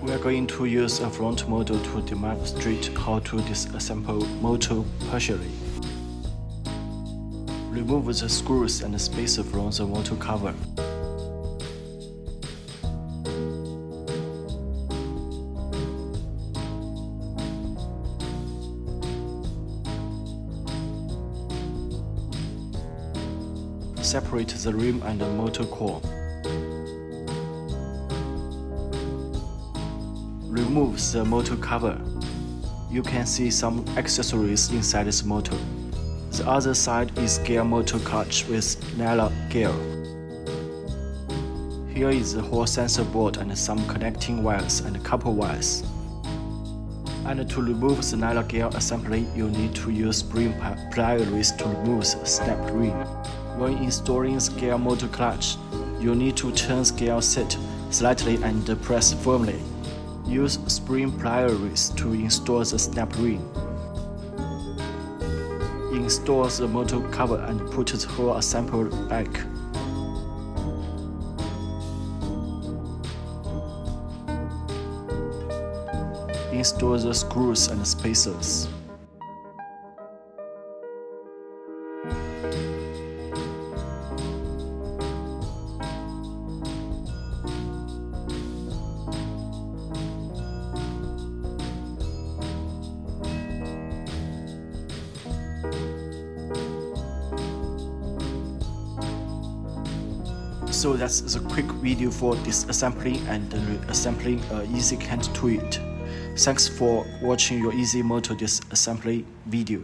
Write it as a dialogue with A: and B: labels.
A: We are going to use a front model to demonstrate how to disassemble motor partially. Remove the screws and spacer from the motor cover. Separate the rim and the motor core. Remove the motor cover. You can see some accessories inside this motor. The other side is gear motor clutch with nylon gear. Here is the Hall sensor board and some connecting wires and couple wires. And to remove the nylon gear assembly, you need to use spring pliers to remove the snap ring. When installing the gear motor clutch, you need to turn the gear set slightly and press firmly. Use spring pliers to install the snap ring. Install the motor cover and put the whole assembly back. Install the screws and spacers. So that's the quick video for disassembling and reassembling an easy hand to it. Thanks for watching your easy motor disassembly video.